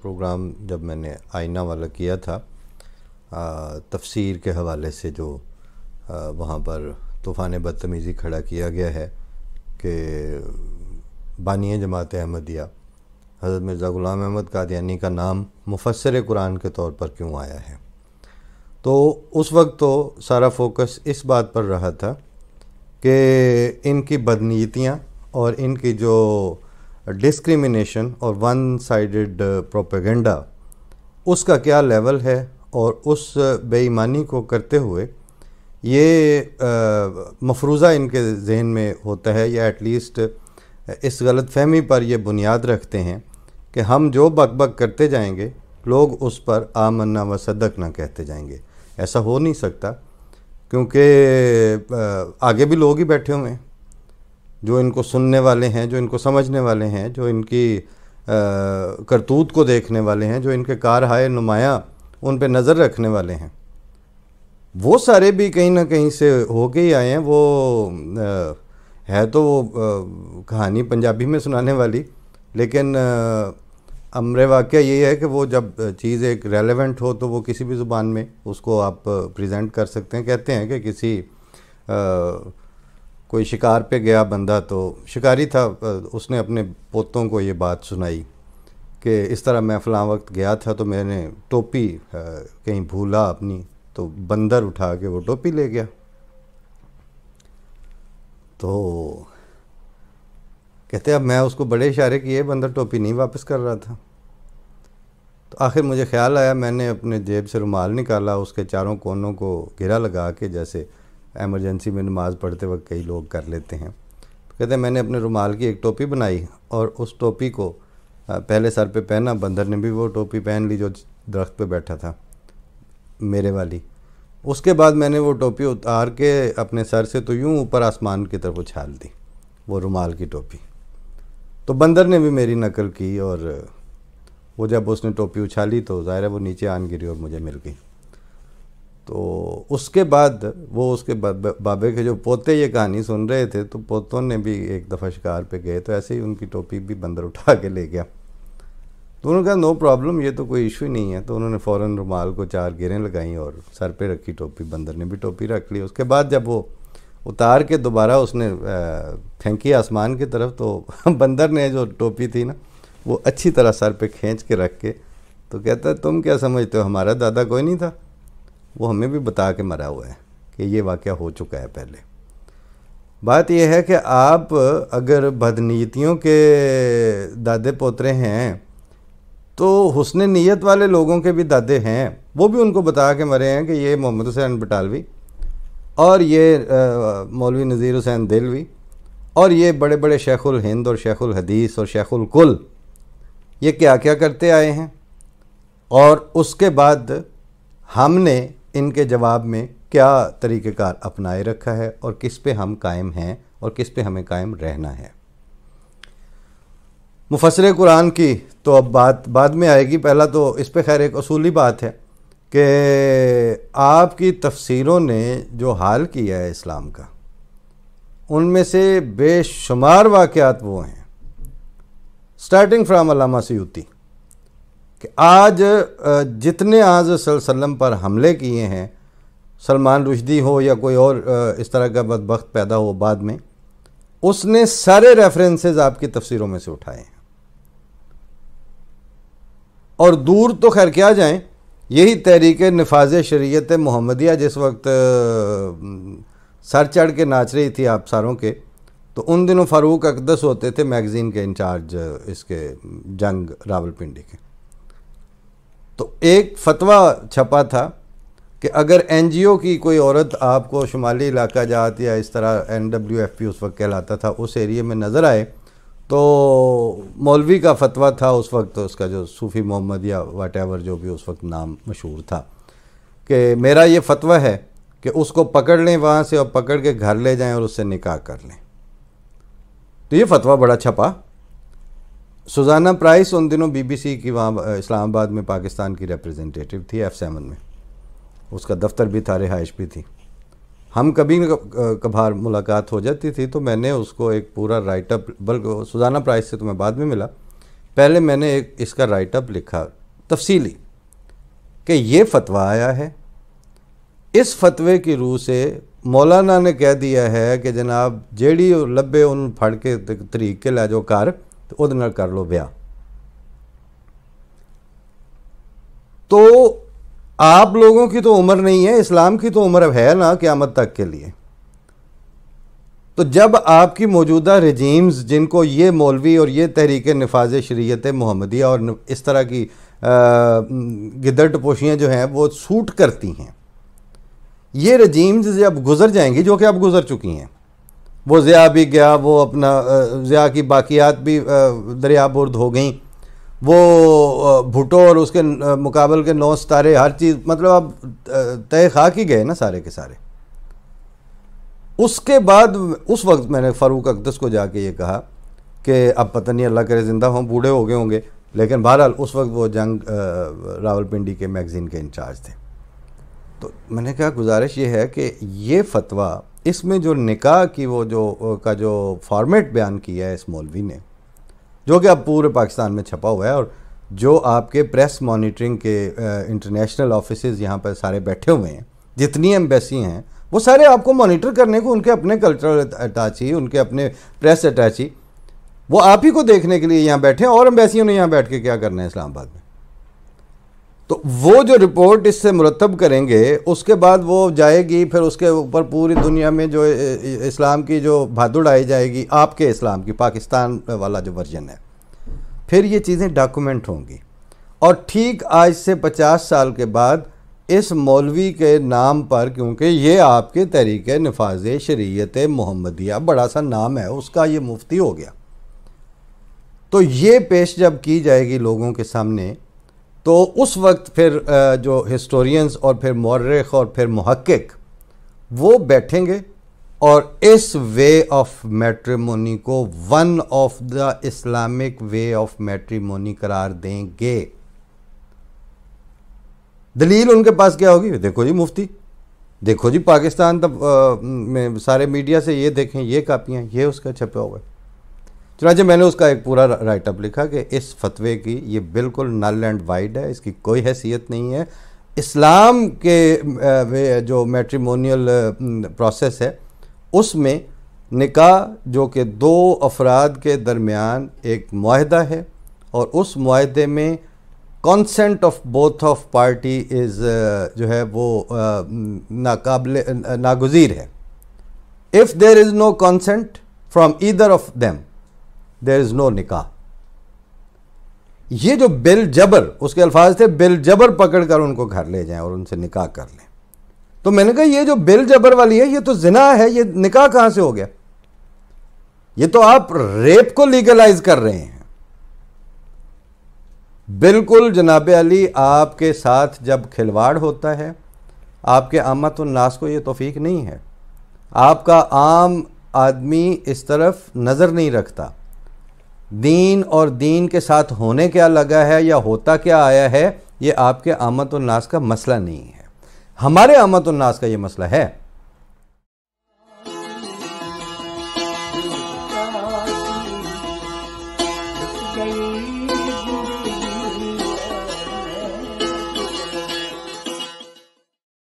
Programme جب میں نے آئینہ والا کیا تھا تفسیر کے حوالے سے، جو وہاں پر طوفان بدتمیزی کھڑا کیا گیا ہے کہ بانی جماعت احمدیہ حضرت مرزا غلام احمد قادیانی کا نام مفسر قرآن کے طور پر کیوں آیا ہے، تو اس وقت تو سارا فوکس اس بات پر رہا تھا کہ ان کی بدنیتیاں اور ان کی جو ڈسکریمنیشن اور ون سائیڈڈ پروپیگنڈا، اس کا کیا لیول ہے، اور اس بے ایمانی کو کرتے ہوئے یہ مفروضہ ان کے ذہن میں ہوتا ہے، یا ایٹ لیسٹ اس غلط فہمی پر یہ بنیاد رکھتے ہیں کہ ہم جو بک بک کرتے جائیں گے لوگ اس پر آمنا و صدقنا کہتے جائیں گے۔ ایسا ہو نہیں سکتا، کیونکہ آگے بھی لوگ ہی بیٹھے ہوئے ہیں جو ان کو سننے والے ہیں، جو ان کو سمجھنے والے ہیں، جو ان کی کرتوت کو دیکھنے والے ہیں، جو ان کے کارہائے نمایاں ان پہ نظر رکھنے والے ہیں۔ وہ سارے بھی کہیں نہ کہیں سے ہو کے ہی آئے ہیں۔ وہ ہے تو وہ کہانی پنجابی میں سنانے والی، لیکن امر واقعہ یہ ہے کہ وہ جب چیز ایک ریلیونٹ ہو تو وہ کسی بھی زبان میں اس کو آپ پریزنٹ کر سکتے ہیں۔ کہتے ہیں کہ کسی کوئی شکار پہ گیا بندہ، تو شکاری تھا، اس نے اپنے پوتوں کو یہ بات سنائی کہ اس طرح میں فلاں وقت گیا تھا تو میں نے ٹوپی کہیں بھولا اپنی، تو بندر اٹھا کے وہ ٹوپی لے گیا۔ تو کہتے اب میں اس کو بڑے اشارے کیے، بندر ٹوپی نہیں واپس کر رہا تھا۔ تو آخر مجھے خیال آیا، میں نے اپنے جیب سے رومال نکالا، اس کے چاروں کونوں کو گھیرا لگا کے، جیسے ایمرجنسی میں نماز پڑھتے وقت کئی لوگ کر لیتے ہیں، تو کہتے ہیں میں نے اپنے رومال کی ایک ٹوپی بنائی اور اس ٹوپی کو پہلے سر پہ پہنا، بندر نے بھی وہ ٹوپی پہن لی جو درخت پہ بیٹھا تھا میرے والی۔ اس کے بعد میں نے وہ ٹوپی اتار کے اپنے سر سے تو یوں اوپر آسمان کی طرف اچھال دی، وہ رومال کی ٹوپی۔ تو بندر نے بھی میری نقل کی، اور وہ جب اس نے ٹوپی اچھالی تو ظاہر ہے وہ نیچے آن گری اور مجھے مل گئی۔ تو اس کے بعد وہ اس کے بابے کے جو پوتے یہ کہانی سن رہے تھے، تو پوتوں نے بھی ایک دفعہ شکار پہ گئے تو ایسے ہی ان کی ٹوپی بھی بندر اٹھا کے لے گیا۔ تو انہوں نے کہا نو پرابلم، یہ تو کوئی ایشو ہی نہیں ہے۔ تو انہوں نے فوراً رومال کو 4 گیریں لگائیں اور سر پہ رکھی ٹوپی، بندر نے بھی ٹوپی رکھ لی۔ اس کے بعد جب وہ اتار کے دوبارہ اس نے پھینکی آسمان کی طرف، تو بندر نے جو ٹوپی تھی نا وہ اچھی طرح سر پہ کھینچ کے رکھ کے تو کہتا ہے تم کیا سمجھتے ہو، ہمارا دادا کوئی نہیں تھا، وہ ہمیں بھی بتا کے مرا ہوا ہے کہ یہ واقعہ ہو چکا ہے پہلے۔ بات یہ ہے کہ آپ اگر بدنیتیوں کے دادے پوترے ہیں تو حسن نیت والے لوگوں کے بھی دادے ہیں، وہ بھی ان کو بتا کے مرے ہیں کہ یہ محمد حسین بٹالوی اور یہ مولوی نذیر حسین دہلوی اور یہ بڑے بڑے شیخ الہند اور شیخ الحدیث اور شیخ الکل یہ کیا کیا کرتے آئے ہیں، اور اس کے بعد ہم نے ان کے جواب میں کیا طریقہ کار اپنائے رکھا ہے، اور کس پہ ہم قائم ہیں اور کس پہ ہمیں قائم رہنا ہے۔ مفسر قرآن کی تو اب بات بعد میں آئے گی، پہلا تو اس پہ خیر ایک اصولی بات ہے کہ آپ کی تفسیروں نے جو حال کیا ہے اسلام کا، ان میں سے بے شمار واقعات وہ ہیں، سٹارٹنگ فرام علامہ سیوطی، کہ آج جتنے آج صلی اللہ علیہ وسلم پر حملے کیے ہیں، سلمان رشدی ہو یا کوئی اور اس طرح کا بدبخت پیدا ہو بعد میں، اس نے سارے ریفرنسز آپ کی تفسیروں میں سے اٹھائے ہیں۔ اور دور تو خیر کیا جائیں، یہی تحریک نفاذ شریعت محمدیہ جس وقت سر چڑھ کے ناچ رہی تھی آپ ساروں کے، تو ان دنوں فاروق اقدس ہوتے تھے میگزین کے انچارج اس کے جنگ راولپنڈی کے۔ تو ایک فتویٰ چھپا تھا کہ اگر این جی او کی کوئی عورت آپ کو شمالی علاقہ جات یا اس طرح NWFP اس وقت کہلاتا تھا اس ایریے میں نظر آئے، تو مولوی کا فتویٰ تھا اس وقت، اس کا جو صوفی محمد یا واٹ ایور جو بھی اس وقت نام مشہور تھا، کہ میرا یہ فتویٰ ہے کہ اس کو پکڑ لیں وہاں سے اور پکڑ کے گھر لے جائیں اور اس سے نکاح کر لیں۔ تو یہ فتویٰ بڑا چھپا۔ سوزانہ پرائس ان دنوں BBC کی وہاں اسلام آباد میں پاکستان کی ریپریزنٹیٹیو تھی F7 میں، اس کا دفتر بھی تھا، رہائش بھی تھی۔ ہم کبھی کبھار ملاقات ہو جاتی تھی تو میں نے اس کو ایک پورا رائٹ اپ، بلکہ سوزانہ پرائز سے تو میں بعد میں ملا، پہلے میں نے ایک اس کا رائٹ اپ لکھا تفصیلی کہ یہ فتویٰ آیا ہے، اس فتوے کی روح سے مولانا نے کہہ دیا ہے کہ جناب جیڑی لبے ان پھڑ کے طریق کے لے جو کر تو وہ نال کر لو بیاہ۔ تو آپ لوگوں کی تو عمر نہیں ہے، اسلام کی تو عمر اب ہے نا قیامت تک کے لیے۔ تو جب آپ کی موجودہ رجیمز جن کو یہ مولوی اور یہ تحریک نفاذ شریعت محمدیہ اور اس طرح کی گدڑ ٹپوشیاں جو ہیں وہ سوٹ کرتی ہیں، یہ رجیمز جب گزر جائیں گی، جو کہ اب گزر چکی ہیں، وہ ضیاء بھی گیا، وہ اپنا ضیاء کی باقیات بھی دریا برد ہو گئیں، وہ بھٹو اور اس کے مقابل کے 9 ستارے، ہر چیز مطلب اب تہ خاک ہی گئے نا سارے کے سارے۔ اس کے بعد اس وقت میں نے فاروق اقدس کو جا کے یہ کہا کہ اب پتہ نہیں اللہ کرے زندہ ہوں، بوڑھے ہو گئے ہوں گے، لیکن بہرحال اس وقت وہ جنگ راولپنڈی کے میگزین کے انچارج تھے۔ تو میں نے کہا گزارش یہ ہے کہ یہ فتویٰ، اس میں جو نکاح کی وہ جو فارمیٹ بیان کیا ہے اس مولوی نے، جو کہ اب پورے پاکستان میں چھپا ہوا ہے، اور جو آپ کے پریس مانیٹرنگ کے انٹرنیشنل آفیسز یہاں پر سارے بیٹھے ہوئے ہیں، جتنی ایمبیسی ہیں وہ سارے آپ کو مانیٹر کرنے کو، ان کے اپنے کلچرل اٹیچی، ان کے اپنے پریس اٹیچی، وہ آپ ہی کو دیکھنے کے لیے یہاں بیٹھے ہیں، اور ایمبیسیوں نے یہاں بیٹھ کے کیا کرنا ہے اسلام آباد میں۔ تو وہ جو رپورٹ اس سے مرتب کریں گے، اس کے بعد وہ جائے گی، پھر اس کے اوپر پوری دنیا میں جو اسلام کی جو بھادڑ آئی جائے گی، آپ کے اسلام کی، پاکستان والا جو ورژن ہے، پھر یہ چیزیں ڈاکومنٹ ہوں گی۔ اور ٹھیک آج سے 50 سال کے بعد اس مولوی کے نام پر، کیونکہ یہ آپ کے تحریک نفاذ شریعت محمدیہ بڑا سا نام ہے اس کا، یہ مفتی ہو گیا، تو یہ پیش جب کی جائے گی لوگوں کے سامنے، تو اس وقت پھر جو ہسٹورینز اور پھر مورخ اور پھر محقق وہ بیٹھیں گے اور اس وے آف میٹریمونی کو one of the Islamic way of matrimony قرار دیں گے۔ دلیل ان کے پاس کیا ہوگی؟ دیکھو جی مفتی، دیکھو جی پاکستان تب میں سارے میڈیا سے یہ دیکھیں، یہ کاپیاں، یہ اس کا چھپا ہوا ہے۔ چنانچہ میں نے اس کا ایک پورا رائٹ اپ لکھا کہ اس فتوے کی یہ بالکل نل اینڈ وائڈ ہے، اس کی کوئی حیثیت نہیں ہے۔ اسلام کے جو میٹریمونیل پروسیس ہے اس میں نکاح جو کہ 2 افراد کے درمیان ایک معاہدہ ہے، اور اس معاہدے میں consent of both of party is جو ہے وہ ناگزیر ہے۔ If there is no consent from either of them there is no nikah. یہ جو بل جبر، اس کے الفاظ تھے بل جبر پکڑ کر ان کو گھر لے جائیں اور ان سے نکاح کر لیں۔ تو میں نے کہا یہ جو بل جبر والی ہے یہ تو زنا ہے، یہ نکاح کہاں سے ہو گیا؟ یہ تو آپ ریپ کو لیگلائز کر رہے ہیں۔ بالکل جناب علی، آپ کے ساتھ جب کھلواڑ ہوتا ہے، آپ کے عامت الناس کو یہ توفیق نہیں ہے، آپ کا عام آدمی اس طرف نظر نہیں رکھتا۔ دین اور دین کے ساتھ ہونے کیا لگا ہے یا ہوتا کیا آیا ہے، یہ آپ کے عامت الناس کا مسئلہ نہیں ہے، ہمارے عامت الناس کا یہ مسئلہ ہے۔ گئی